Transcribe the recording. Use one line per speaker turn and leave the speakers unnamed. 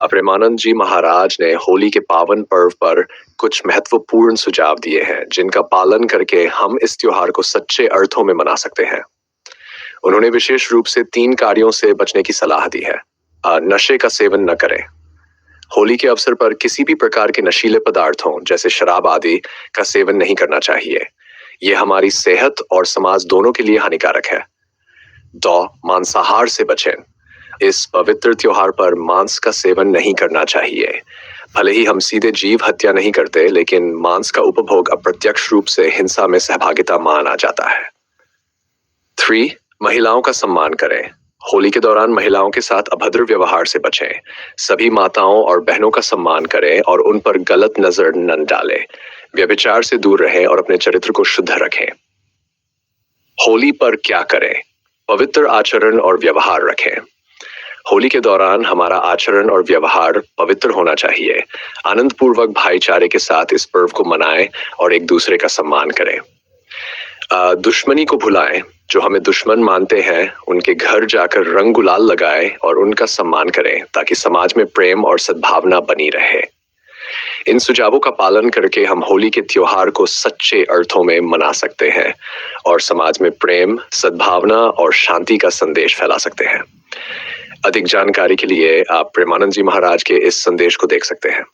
प्रेमानंद जी महाराज ने होली के पावन पर्व पर कुछ महत्वपूर्ण सुझाव दिए हैं जिनका पालन करके हम इस त्योहार को सच्चे अर्थों में मना सकते हैं। उन्होंने विशेष रूप से 3 कार्यों से बचने की सलाह दी है। नशे का सेवन न करें। होली के अवसर पर किसी भी प्रकार के नशीले पदार्थों जैसे शराब आदि का सेवन नहीं करना चाहिए। ये हमारी सेहत और समाज दोनों के लिए हानिकारक है। 2. मांसाहार से बचें। इस पवित्र त्योहार पर मांस का सेवन नहीं करना चाहिए। भले ही हम सीधे जीव हत्या नहीं करते, लेकिन मांस का उपभोग अप्रत्यक्ष रूप से हिंसा में सहभागिता माना जाता है। 3. महिलाओं का सम्मान करें। होली के दौरान महिलाओं के साथ अभद्र व्यवहार से बचें। सभी माताओं और बहनों का सम्मान करें और उन पर गलत नजर न डालें। व्यभिचार से दूर रहें और अपने चरित्र को शुद्ध रखें। होली पर क्या करें? पवित्र आचरण और व्यवहार रखें। होली के दौरान हमारा आचरण और व्यवहार पवित्र होना चाहिए। आनंद पूर्वक भाईचारे के साथ इस पर्व को मनाएं और एक दूसरे का सम्मान करें। दुश्मनी को भुलाएं। जो हमें दुश्मन मानते हैं उनके घर जाकर रंग गुलाल लगाएं और उनका सम्मान करें ताकि समाज में प्रेम और सद्भावना बनी रहे। इन सुझावों का पालन करके हम होली के त्योहार को सच्चे अर्थों में मना सकते हैं और समाज में प्रेम, सद्भावना और शांति का संदेश फैला सकते हैं। अधिक जानकारी के लिए आप प्रेमानंद जी महाराज के इस संदेश को देख सकते हैं।